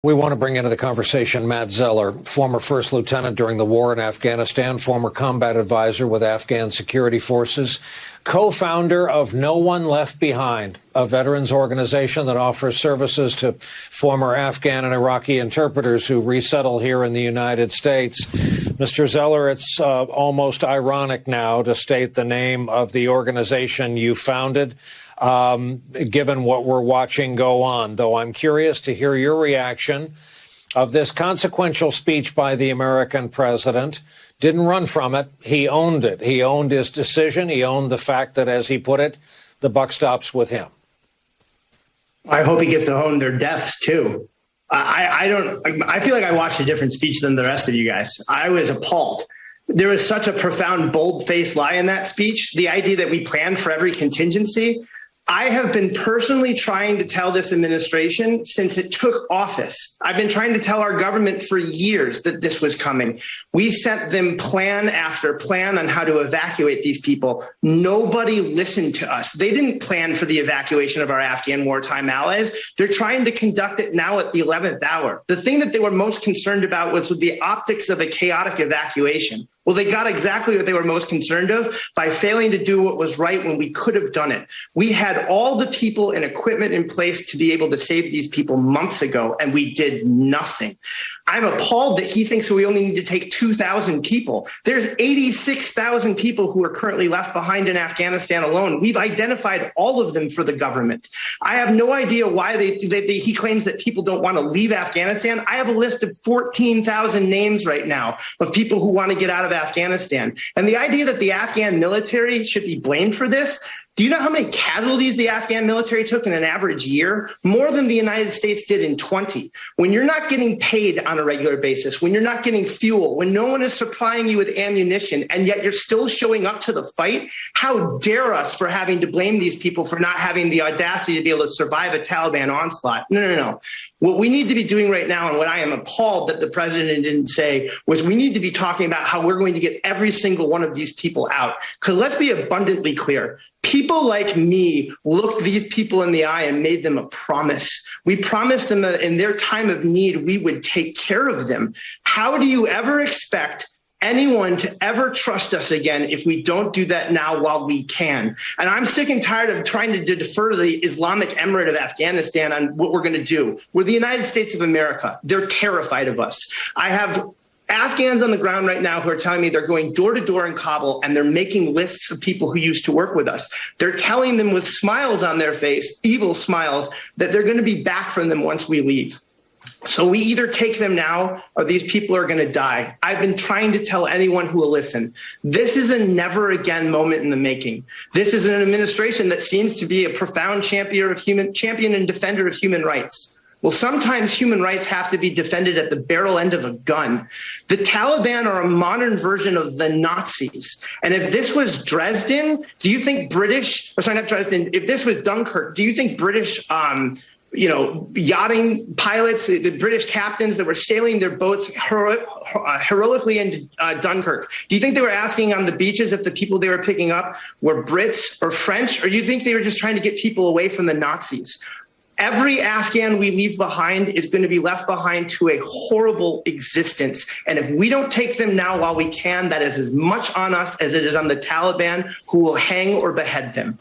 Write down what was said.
We want to bring into the conversation Matt Zeller, former first lieutenant during the war in Afghanistan, former combat advisor with Afghan security forces, co-founder of No One Left Behind, a veterans organization that offers services to former Afghan and Iraqi interpreters who resettle here in the United States. Mr. Zeller, it's almost ironic now to state the name of the organization you founded, given what we're watching go on, though I'm curious to hear your reaction of this consequential speech by the American president. Didn't run from it. He owned it. He owned his decision. He owned the fact that, as he put it, the buck stops with him. I hope he gets to own their deaths, too. I feel like I watched a different speech than the rest of you guys. I was appalled. There was such a profound, bold-faced lie in that speech. The idea that we planned for every contingency. I have been personally trying to tell this administration since it took office. I've been trying to tell our government for years that this was coming. We sent them plan after plan on how to evacuate these people. Nobody listened to us. They didn't plan for the evacuation of our Afghan wartime allies. They're trying to conduct it now at the 11th hour. The thing that they were most concerned about was the optics of a chaotic evacuation. Well, they got exactly what they were most concerned of by failing to do what was right when we could have done it. We had all the people and equipment in place to be able to save these people months ago, and we did nothing. I'm appalled that he thinks we only need to take 2,000 people. There's 86,000 people who are currently left behind in Afghanistan alone. We've identified all of them for the government. I have no idea why he claims that people don't want to leave Afghanistan. I have a list of 14,000 names right now of people who want to get out of Afghanistan. And the idea that the Afghan military should be blamed for this. Do you know how many casualties the Afghan military took in an average year? More than the United States did in 20. When you're not getting paid on a regular basis, when you're not getting fuel, when no one is supplying you with ammunition, and yet you're still showing up to the fight, how dare us for having to blame these people for not having the audacity to be able to survive a Taliban onslaught? No. What we need to be doing right now, and what I am appalled that the president didn't say, was we need to be talking about how we're going to get every single one of these people out. Because let's be abundantly clear. People like me looked these people in the eye and made them a promise. We promised them that in their time of need, we would take care of them. How do you ever expect anyone to ever trust us again if we don't do that now while we can? And I'm sick and tired of trying to defer to the Islamic Emirate of Afghanistan on what we're going to do. We're the United States of America. They're terrified of us. I have Afghans on the ground right now who are telling me they're going door to door in Kabul and they're making lists of people who used to work with us. They're telling them with smiles on their face, evil smiles, that they're going to be back from them once we leave. So we either take them now or these people are going to die. I've been trying to tell anyone who will listen. This is a never again moment in the making. This is an administration that seems to be a profound champion and defender of human rights. Well, sometimes human rights have to be defended at the barrel end of a gun. The Taliban are a modern version of the Nazis. And if this was Dresden, do you think if this was Dunkirk, do you think British, yachting pilots, the British captains that were sailing their boats heroically into Dunkirk, do you think they were asking on the beaches if the people they were picking up were Brits or French? Or do you think they were just trying to get people away from the Nazis? Every Afghan we leave behind is going to be left behind to a horrible existence. And if we don't take them now while we can, that is as much on us as it is on the Taliban, who will hang or behead them.